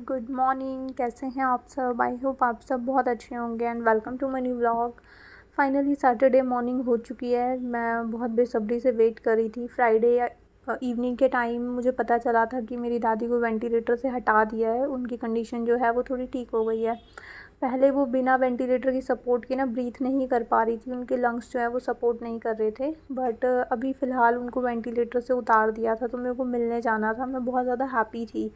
Good morning. कैसे हैं आप सब? आई होप आप सब बहुत अच्छे होंगे and welcome to my new vlog. Finally Saturday morning हो चुकी है। मैं बहुत बेसब्री से वेट कर रही थी। फ्राइडे इवनिंग के टाइम मुझे पता चला था कि मेरी दादी को वेंटिलेटर से हटा दिया है। उनकी कंडीशन जो है वो थोड़ी ठीक हो गई है। पहले वो बिना वेंटिलेटर की सपोर्ट के ना ब्रीथ नहीं कर पा रही थी। उनके लंग्स जो है वो सपोर्ट नहीं कर रहे थे, बट अभी फ़िलहाल उनको वेंटिलेटर से उतार दिया था, तो मेरे को मिलने जाना था। मैं बहुत ज़्यादा हैप्पी थी।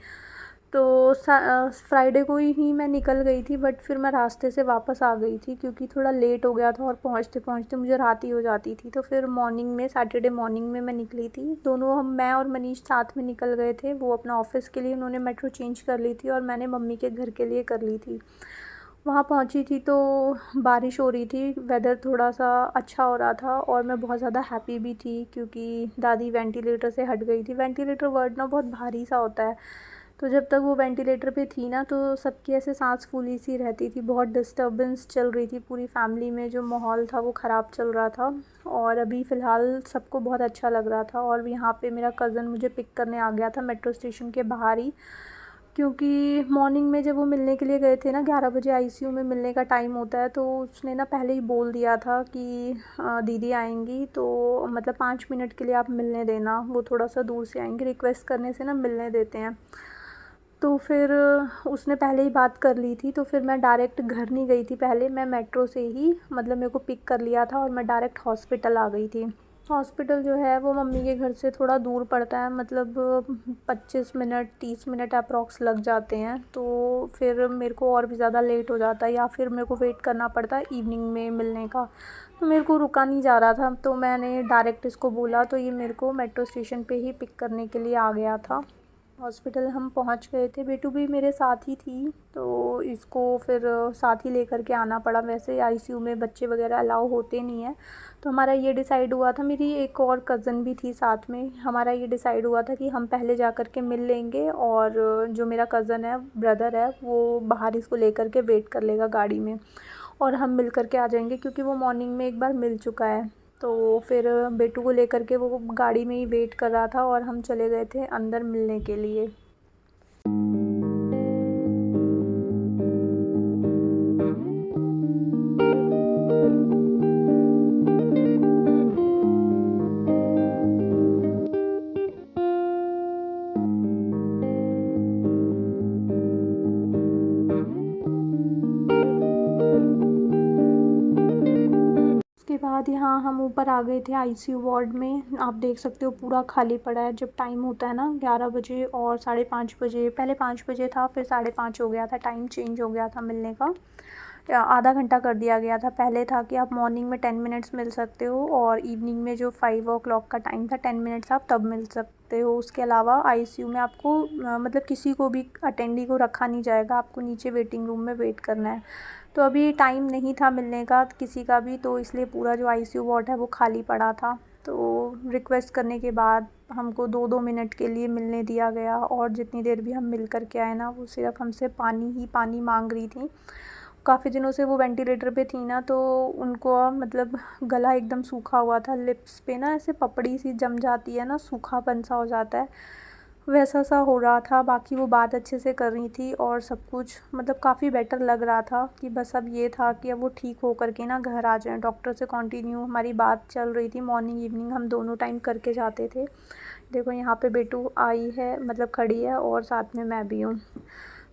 तो फ्राइडे को ही मैं निकल गई थी, बट फिर मैं रास्ते से वापस आ गई थी क्योंकि थोड़ा लेट हो गया था और पहुँचते पहुँचते मुझे रात ही हो जाती थी। तो फिर मॉर्निंग में, सैटरडे मॉर्निंग में मैं निकली थी। दोनों मैं और मनीष साथ में निकल गए थे। वो अपना ऑफ़िस के लिए उन्होंने मेट्रो चेंज कर ली थी और मैंने मम्मी के घर के लिए कर ली थी। वहाँ पहुँची थी तो बारिश हो रही थी, वेदर थोड़ा सा अच्छा हो रहा था और मैं बहुत ज़्यादा हैप्पी भी थी क्योंकि दादी वेंटिलेटर से हट गई थी। वेंटिलेटर वर्ड ना बहुत भारी सा होता है, तो जब तक वो वेंटिलेटर पे थी ना तो सबकी ऐसे सांस फूली सी रहती थी। बहुत डिस्टर्बेंस चल रही थी पूरी फैमिली में, जो माहौल था वो ख़राब चल रहा था। और अभी फ़िलहाल सबको बहुत अच्छा लग रहा था। और यहाँ पे मेरा कज़न मुझे पिक करने आ गया था मेट्रो स्टेशन के बाहर ही, क्योंकि मॉर्निंग में जब वो मिलने के लिए गए थे ना, 11 बजे आईसीयू में मिलने का टाइम होता है, तो उसने ना पहले ही बोल दिया था कि दीदी आएंगी तो मतलब 5 मिनट के लिए आप मिलने देना, वो थोड़ा सा दूर से आएंगी, रिक्वेस्ट करने से ना मिलने देते हैं। तो फिर उसने पहले ही बात कर ली थी, तो फिर मैं डायरेक्ट घर नहीं गई थी। पहले मैं मेट्रो से ही, मतलब मेरे को पिक कर लिया था और मैं डायरेक्ट हॉस्पिटल आ गई थी। हॉस्पिटल जो है वो मम्मी के घर से थोड़ा दूर पड़ता है, मतलब 25 मिनट 30 मिनट अप्रॉक्स लग जाते हैं। तो फिर मेरे को और भी ज़्यादा लेट हो जाता है या फिर मेरे को वेट करना पड़ता है इवनिंग में मिलने का। तो मेरे को रुका नहीं जा रहा था, तो मैंने डायरेक्ट इसको बोला, तो ये मेरे को मेट्रो स्टेशन पे ही पिक करने के लिए आ गया था। हॉस्पिटल हम पहुंच गए थे। बेटू भी मेरे साथ ही थी, तो इसको फिर साथ ही लेकर के आना पड़ा। वैसे आईसीयू में बच्चे वगैरह अलाउ होते नहीं हैं। तो हमारा ये डिसाइड हुआ था, मेरी एक और कज़न भी थी साथ में, हमारा ये डिसाइड हुआ था कि हम पहले जा कर के मिल लेंगे और जो मेरा कज़न है, ब्रदर है, वो बाहर इसको लेकर के वेट कर लेगा गाड़ी में और हम मिल कर के आ जाएंगे, क्योंकि वो मॉर्निंग में एक बार मिल चुका है। तो फिर बेटू को लेकर के वो गाड़ी में ही वेट कर रहा था और हम चले गए थे अंदर मिलने के लिए। उसके बाद यहाँ हम ऊपर आ गए थे आईसीयू वार्ड में। आप देख सकते हो पूरा खाली पड़ा है। जब टाइम होता है ना 11 बजे और 5:30 बजे, पहले 5 बजे था, फिर 5:30 हो गया था, टाइम चेंज हो गया था मिलने का। आधा घंटा कर दिया गया था। पहले था कि आप मॉर्निंग में 10 मिनट्स मिल सकते हो और इवनिंग में जो 5 o'clock का टाइम था 10 मिनट्स आप तब मिल सकते हो। उसके अलावा आईसीयू में आपको मतलब किसी को भी अटेंडी को रखा नहीं जाएगा, आपको नीचे वेटिंग रूम में वेट करना है। तो अभी टाइम नहीं था मिलने का किसी का भी, तो इसलिए पूरा जो आईसीयू वार्ड है वो खाली पड़ा था। तो रिक्वेस्ट करने के बाद हमको 2-2 मिनट के लिए मिलने दिया गया और जितनी देर भी हम मिल कर के आए ना, वो सिर्फ हमसे पानी ही पानी मांग रही थी। काफ़ी दिनों से वो वेंटिलेटर पे थी ना, तो उनको मतलब गला एकदम सूखा हुआ था। लिप्स पे ना ऐसे पपड़ी सी जम जाती है ना, सूखापन सा हो जाता है, वैसा सा हो रहा था। बाकी वो बात अच्छे से कर रही थी और सब कुछ मतलब काफ़ी बेटर लग रहा था कि बस अब ये था कि अब वो ठीक हो कर के ना घर आ जाएँ। डॉक्टर से कंटिन्यू हमारी बात चल रही थी, मॉर्निंग इवनिंग हम दोनों टाइम करके जाते थे। देखो यहाँ पे बेटू आई है, मतलब खड़ी है और साथ में मैं भी हूँ।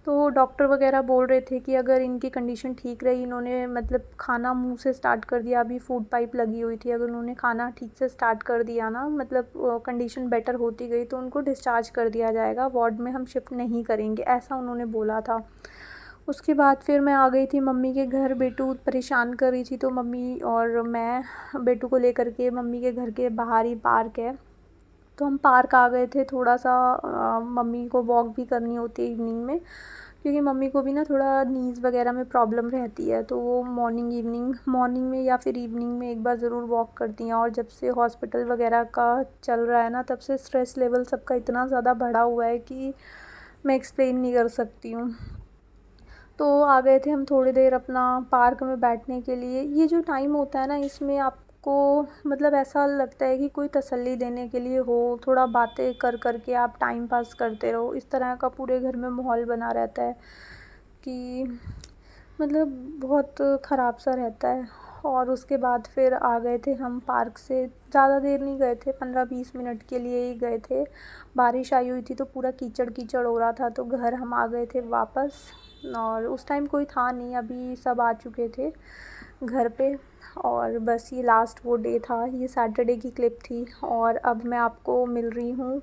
तो डॉक्टर वगैरह बोल रहे थे कि अगर इनकी कंडीशन ठीक रही, इन्होंने मतलब खाना मुंह से स्टार्ट कर दिया, अभी फूड पाइप लगी हुई थी, अगर उन्होंने खाना ठीक से स्टार्ट कर दिया ना, मतलब कंडीशन बेटर होती गई, तो उनको डिस्चार्ज कर दिया जाएगा, वार्ड में हम शिफ्ट नहीं करेंगे, ऐसा उन्होंने बोला था। उसके बाद फिर मैं आ गई थी मम्मी के घर। बेटू परेशान कर रही थी, तो मम्मी और मैं बेटू को लेकर के, मम्मी के घर के बाहर ही पार्क है, तो हम पार्क आ गए थे। थोड़ा सा मम्मी को वॉक भी करनी होती है इवनिंग में, क्योंकि मम्मी को भी ना थोड़ा नीज़ वगैरह में प्रॉब्लम रहती है, तो वो मॉर्निंग में या फिर इवनिंग में एक बार ज़रूर वॉक करती हैं। और जब से हॉस्पिटल वगैरह का चल रहा है ना, तब से स्ट्रेस लेवल सबका इतना ज़्यादा बढ़ा हुआ है कि मैं एक्सप्लेन नहीं कर सकती हूँ। तो आ गए थे हम थोड़ी देर अपना पार्क में बैठने के लिए। ये जो टाइम होता है ना, इसमें आप आपको मतलब ऐसा लगता है कि कोई तसल्ली देने के लिए हो, थोड़ा बातें कर कर के आप टाइम पास करते रहो, इस तरह का पूरे घर में माहौल बना रहता है कि मतलब बहुत ख़राब सा रहता है। और उसके बाद फिर आ गए थे हम पार्क से, ज़्यादा देर नहीं गए थे, 15-20 मिनट के लिए ही गए थे। बारिश आई हुई थी तो पूरा कीचड़ कीचड़ हो रहा था, तो घर हम आ गए थे वापस। और उस टाइम कोई था नहीं, अभी सब आ चुके थे घर पे। और बस ये लास्ट वो डे था, ये सैटरडे की क्लिप थी। और अब मैं आपको मिल रही हूँ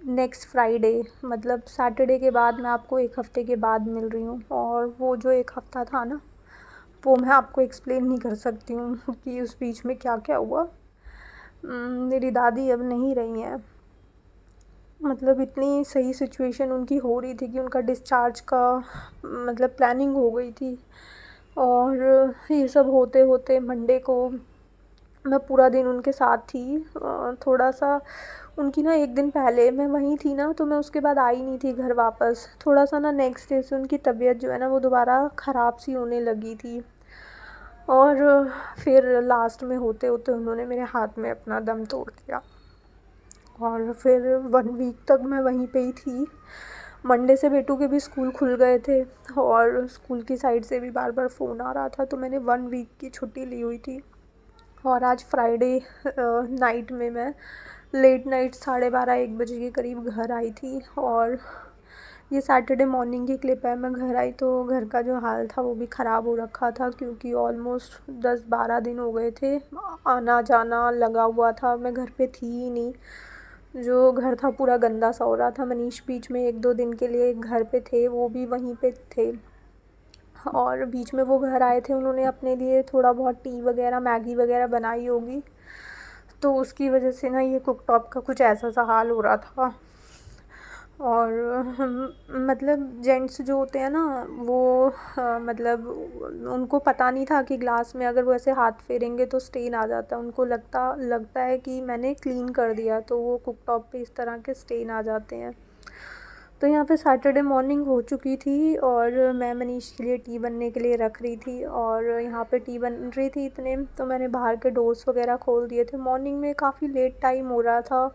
नेक्स्ट फ्राइडे, मतलब सैटरडे के बाद मैं आपको एक हफ़्ते के बाद मिल रही हूँ। और वो जो एक हफ़्ता था ना, वो मैं आपको एक्सप्लेन नहीं कर सकती हूँ कि उस बीच में क्या क्या हुआ। मेरी दादी अब नहीं रही हैं, मतलब इतनी सही सिचुएशन उनकी हो रही थी कि उनका डिस्चार्ज का मतलब प्लानिंग हो गई थी। और ये सब होते होते मंडे को मैं पूरा दिन उनके साथ थी। थोड़ा सा उनकी ना एक दिन पहले मैं वहीं थी ना, तो मैं उसके बाद आई नहीं थी घर वापस। थोड़ा सा ना नेक्स्ट डे से उनकी तबीयत जो है ना वो दोबारा ख़राब सी होने लगी थी। और फिर लास्ट में होते होते उन्होंने मेरे हाथ में अपना दम तोड़ दिया। और फिर 1 वीक तक मैं वहीं पे ही थी। मंडे से बेटू के भी स्कूल खुल गए थे और स्कूल की साइड से भी बार बार फ़ोन आ रहा था, तो मैंने 1 वीक की छुट्टी ली हुई थी। और आज फ्राइडे नाइट में मैं लेट नाइट 12:30-1 बजे के करीब घर आई थी। और ये सैटरडे मॉर्निंग की क्लिप है। मैं घर आई तो घर का जो हाल था वो भी ख़राब हो रखा था, क्योंकि ऑलमोस्ट 10-12 दिन हो गए थे आना जाना लगा हुआ था, मैं घर पे थी ही नहीं। जो घर था पूरा गंदा सा हो रहा था। मनीष बीच में 1-2 दिन के लिए घर पे थे, वो भी वहीं पे थे। और बीच में वो घर आए थे, उन्होंने अपने लिए थोड़ा बहुत टी वगैरह मैगी वगैरह बनाई होगी, तो उसकी वजह से ना ये कुकटॉप का कुछ ऐसा सा हाल हो रहा था। और मतलब जेंट्स जो होते हैं ना वो मतलब उनको पता नहीं था कि ग्लास में अगर वो ऐसे हाथ फेरेंगे तो स्टेन आ जाता है। उनको लगता है कि मैंने क्लीन कर दिया, तो वो कुकटॉप पे इस तरह के स्टेन आ जाते हैं। तो यहाँ पे सैटरडे मॉर्निंग हो चुकी थी और मैं मनीष के लिए टी बनने के लिए रख रही थी। और यहाँ पे टी बन रही थी इतने, तो मैंने बाहर के डोर्स वगैरह खोल दिए थे। मॉर्निंग में काफ़ी लेट टाइम हो रहा था,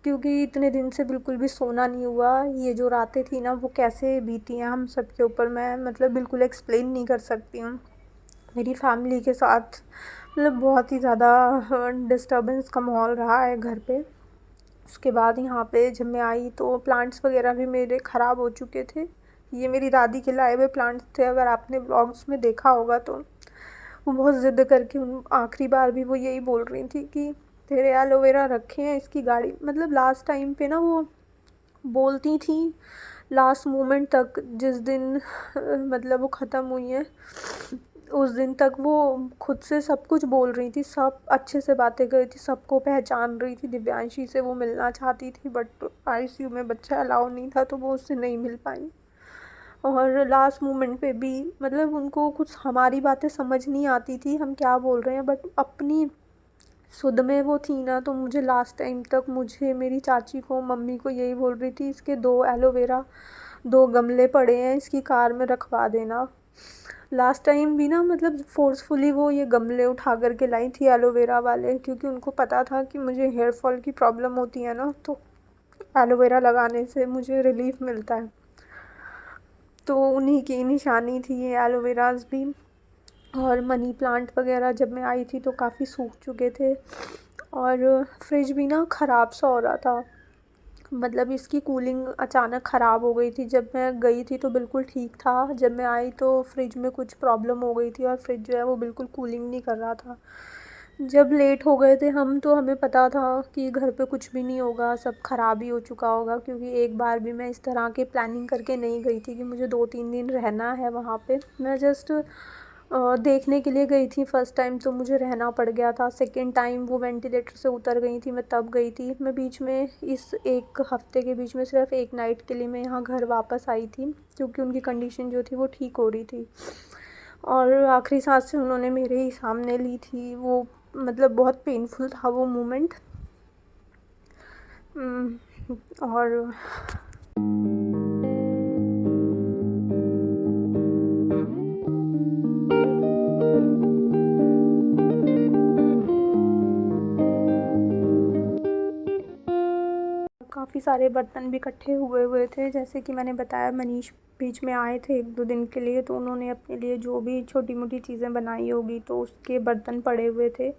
क्योंकि इतने दिन से बिल्कुल भी सोना नहीं हुआ। ये जो रातें थी ना वो कैसे बीती हैं हम सब के ऊपर, मैं मतलब बिल्कुल एक्सप्लेन नहीं कर सकती हूँ। मेरी फैमिली के साथ मतलब बहुत ही ज़्यादा डिस्टर्बेंस का माहौल रहा है घर पे। उसके बाद यहाँ पे जब मैं आई तो प्लांट्स वगैरह भी मेरे ख़राब हो चुके थे। ये मेरी दादी के लाए हुए प्लांट्स थे, अगर आपने ब्लॉग्स में देखा होगा तो। वो बहुत ज़िद करके आखिरी बार भी वो यही बोल रही थी कि तेरे एलोवेरा रखे हैं, इसकी गाड़ी, मतलब लास्ट टाइम पे ना वो बोलती थी लास्ट मोमेंट तक, जिस दिन मतलब वो ख़त्म हुई है उस दिन तक वो खुद से सब कुछ बोल रही थी, सब अच्छे से बातें कर रही थी, सबको पहचान रही थी। दिव्यांशी से वो मिलना चाहती थी, बट आईसीयू में बच्चा अलाउ नहीं था, तो वो उससे नहीं मिल पाई। और लास्ट मोमेंट पे भी मतलब उनको कुछ हमारी बातें समझ नहीं आती थी, हम क्या बोल रहे हैं, बट अपनी सुध में वो थी ना। तो मुझे लास्ट टाइम तक मुझे मेरी चाची को मम्मी को यही बोल रही थी, इसके 2 एलोवेरा 2 गमले पड़े हैं, इसकी कार में रखवा देना। लास्ट टाइम भी ना मतलब फ़ोर्सफुली वो ये गमले उठा कर के लाई थी एलोवेरा वाले, क्योंकि उनको पता था कि मुझे हेयर फॉल की प्रॉब्लम होती है ना, तो एलोवेरा लगाने से मुझे रिलीफ मिलता है। तो उन्हीं की निशानी थी ये एलोवेराज भी। और मनी प्लांट वगैरह जब मैं आई थी तो काफ़ी सूख चुके थे। और फ्रिज भी ना ख़राब सा हो रहा था, मतलब इसकी कूलिंग अचानक ख़राब हो गई थी। जब मैं गई थी तो बिल्कुल ठीक था, जब मैं आई तो फ्रिज में कुछ प्रॉब्लम हो गई थी और फ्रिज जो है वो बिल्कुल कूलिंग नहीं कर रहा था। जब लेट हो गए थे हम तो हमें पता था कि घर पे कुछ भी नहीं होगा, सब ख़राब ही हो चुका होगा, क्योंकि एक बार भी मैं इस तरह के प्लानिंग करके नहीं गई थी कि मुझे 2-3 दिन रहना है वहाँ पे। मैं जस्ट देखने के लिए गई थी फर्स्ट टाइम, तो मुझे रहना पड़ गया था। सेकंड टाइम वो वेंटिलेटर से उतर गई थी, मैं तब गई थी। मैं बीच में इस एक हफ़्ते के बीच में सिर्फ एक नाइट के लिए मैं यहाँ घर वापस आई थी, क्योंकि उनकी कंडीशन जो थी वो ठीक हो रही थी। और आखिरी सांसें उन्होंने मेरे ही सामने ली थी। वो मतलब बहुत पेनफुल था वो मोमेंट। और सारे बर्तन भी इकट्ठे हुए हुए थे। जैसे कि मैंने बताया, मनीष बीच में आए थे 1-2 दिन के लिए, तो उन्होंने अपने लिए जो भी छोटी मोटी चीज़ें बनाई होगी तो उसके बर्तन पड़े हुए थे।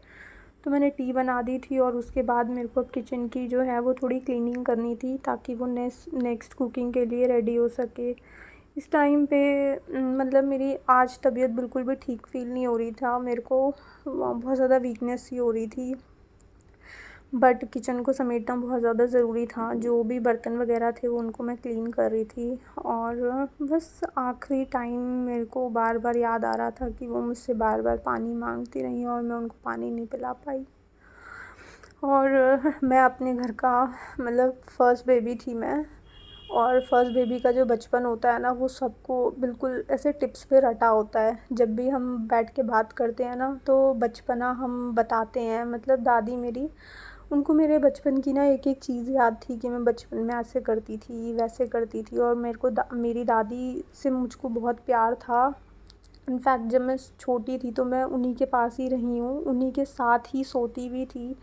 तो मैंने टी बना दी थी और उसके बाद मेरे को किचन की जो है वो थोड़ी क्लीनिंग करनी थी, ताकि वो नेक्स्ट कुकिंग के लिए रेडी हो सके। इस टाइम पे मतलब मेरी आज तबीयत बिल्कुल भी ठीक फ़ील नहीं हो रही था। मेरे को बहुत ज़्यादा वीकनेस सी हो रही थी, बट किचन को समेटना बहुत ज़्यादा ज़रूरी था। जो भी बर्तन वगैरह थे वो उनको मैं क्लीन कर रही थी, और बस आखिरी टाइम मेरे को बार बार याद आ रहा था कि वो मुझसे बार बार पानी मांगती रही और मैं उनको पानी नहीं पिला पाई। और मैं अपने घर का मतलब फ़र्स्ट बेबी थी मैं, और फर्स्ट बेबी का जो बचपन होता है ना, वो सबको बिल्कुल ऐसे टिप्स पे रटा होता है। जब भी हम बैठ के बात करते हैं ना, तो बचपना हम बताते हैं। मतलब दादी मेरी, उनको मेरे बचपन की ना एक एक चीज़ याद थी कि मैं बचपन में ऐसे करती थी, वैसे करती थी, और मेरे को मेरी दादी से मुझको बहुत प्यार था। इनफैक्ट जब मैं छोटी थी तो मैं उन्हीं के पास ही रही हूँ, उन्हीं के साथ ही सोती भी थी।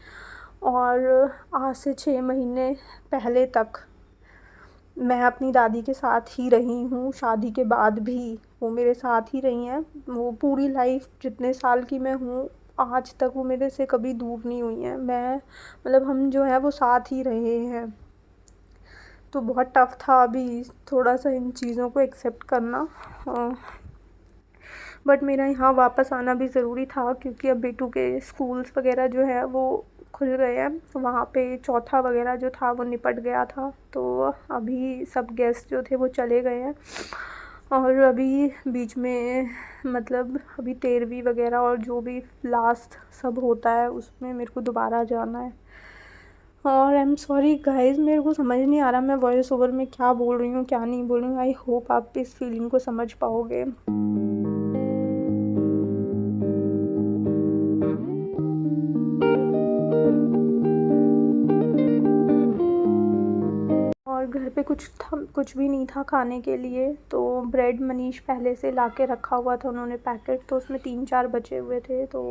और आज से 6 महीने पहले तक मैं अपनी दादी के साथ ही रही हूँ। शादी के बाद भी वो मेरे साथ ही रही हैं। वो पूरी लाइफ जितने साल की मैं हूँ, आज तक वो मेरे से कभी दूर नहीं हुई हैं। मैं मतलब हम जो है वो साथ ही रहे हैं। तो बहुत टफ़ था अभी थोड़ा सा इन चीज़ों को एक्सेप्ट करना, बट मेरा यहाँ वापस आना भी ज़रूरी था, क्योंकि अब बेटू के स्कूल्स वगैरह जो है वो खुल गए हैं। वहाँ पे चौथा वगैरह जो था वो निपट गया था, तो अभी सब गेस्ट जो थे वो चले गए हैं। और अभी बीच में मतलब अभी 13वीं वगैरह और जो भी लास्ट सब होता है उसमें मेरे को दोबारा जाना है। और आई एम सॉरी गाइज़, मेरे को समझ नहीं आ रहा मैं वॉइस ओवर में क्या बोल रही हूँ, क्या नहीं बोल रही हूँ। आई होप आप इस फीलिंग को समझ पाओगे। और घर पे कुछ भी नहीं था खाने के लिए, तो ब्रेड मनीष पहले से ला के रखा हुआ था उन्होंने पैकेट, तो उसमें 3-4 बचे हुए थे। तो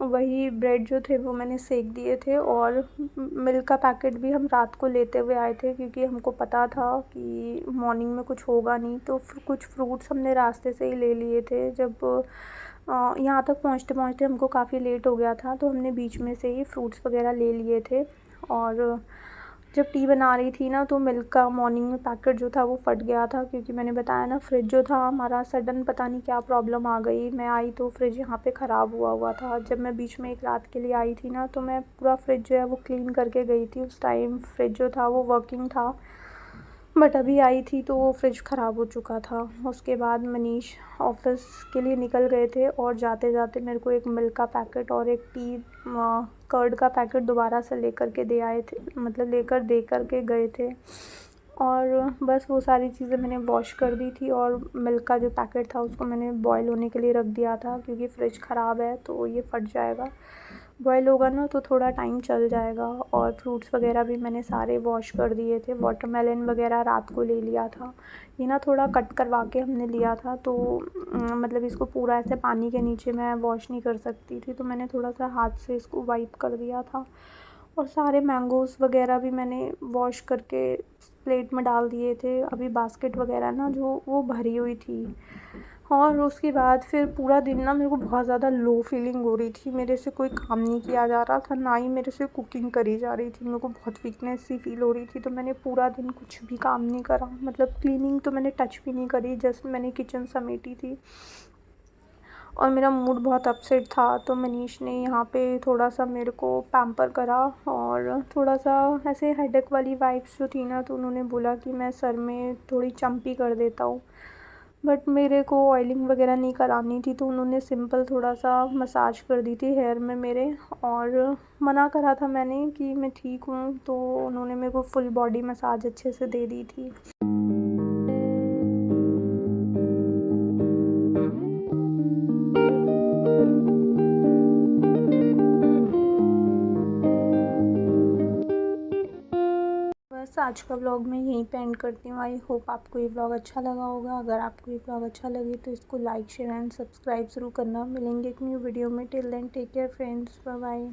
वही ब्रेड जो थे वो मैंने सेक दिए थे। और मिल्क का पैकेट भी हम रात को लेते हुए आए थे, क्योंकि हमको पता था कि मॉर्निंग में कुछ होगा नहीं। तो कुछ फ्रूट्स हमने रास्ते से ही ले लिए थे। जब यहाँ तक पहुँचते पहुँचते हमको काफ़ी लेट हो गया था, तो हमने बीच में से ही फ्रूट्स वगैरह ले लिए थे। और जब टी बना रही थी ना, तो मिल्क का मॉर्निंग में पैकेट जो था वो फट गया था, क्योंकि मैंने बताया ना फ्रिज जो था हमारा सडन पता नहीं क्या प्रॉब्लम आ गई। मैं आई तो फ्रिज यहाँ पे ख़राब हुआ था। जब मैं बीच में एक रात के लिए आई थी ना, तो मैं पूरा फ्रिज जो है वो क्लीन करके गई थी। उस टाइम फ्रिज जो था वो वर्किंग था, बट अभी आई थी तो वो फ्रिज ख़राब हो चुका था। उसके बाद मनीष ऑफ़िस के लिए निकल गए थे, और जाते जाते मेरे को एक मिल्क का पैकेट और एक टी कर्ड का पैकेट दोबारा से लेकर के दे आए थे, मतलब लेकर दे कर के गए थे। और बस वो सारी चीज़ें मैंने वॉश कर दी थी, और मिल्क का जो पैकेट था उसको मैंने बॉयल होने के लिए रख दिया था, क्योंकि फ्रिज ख़राब है तो ये फट जाएगा। बॉयल होगा ना तो थोड़ा टाइम चल जाएगा। और फ्रूट्स वगैरह भी मैंने सारे वॉश कर दिए थे। वाटरमेलन वगैरह रात को ले लिया था। ये ना थोड़ा कट करवा के हमने लिया था, तो मतलब इसको पूरा ऐसे पानी के नीचे मैं वॉश नहीं कर सकती थी, तो मैंने थोड़ा सा हाथ से इसको वाइप कर दिया था। और सारे मैंगोज़ वगैरह भी मैंने वॉश करके प्लेट में डाल दिए थे। अभी बास्केट वगैरह ना जो वो भरी हुई थी। और उसके बाद फिर पूरा दिन ना मेरे को बहुत ज़्यादा लो फीलिंग हो रही थी। मेरे से कोई काम नहीं किया जा रहा था, ना ही मेरे से कुकिंग करी जा रही थी। मेरे को बहुत वीकनेस सी फील हो रही थी, तो मैंने पूरा दिन कुछ भी काम नहीं करा। मतलब क्लीनिंग तो मैंने टच भी नहीं करी, जस्ट मैंने किचन समेटी थी। और मेरा मूड बहुत अपसेट था, तो मनीष ने यहाँ पे थोड़ा सा मेरे को पैम्पर करा, और थोड़ा सा ऐसे हेडेक वाली वाइब्स जो थी ना, तो उन्होंने बोला कि मैं सर में थोड़ी चम्पी कर देता हूँ। बट मेरे को ऑयलिंग वगैरह नहीं करानी थी, तो उन्होंने सिंपल थोड़ा सा मसाज कर दी थी हेयर में मेरे। और मना करा था मैंने कि मैं ठीक हूँ, तो उन्होंने मेरे को फुल बॉडी मसाज अच्छे से दे दी थी। बस आज का व्लॉग मैं यहीं पे एंड करती हूँ। आई होप आपको ये व्लॉग अच्छा लगा होगा। अगर आपको ये व्लॉग अच्छा लगे तो इसको लाइक शेयर एंड सब्सक्राइब ज़रूर करना। मिलेंगे एक न्यू वीडियो में। Till then take care friends, bye bye.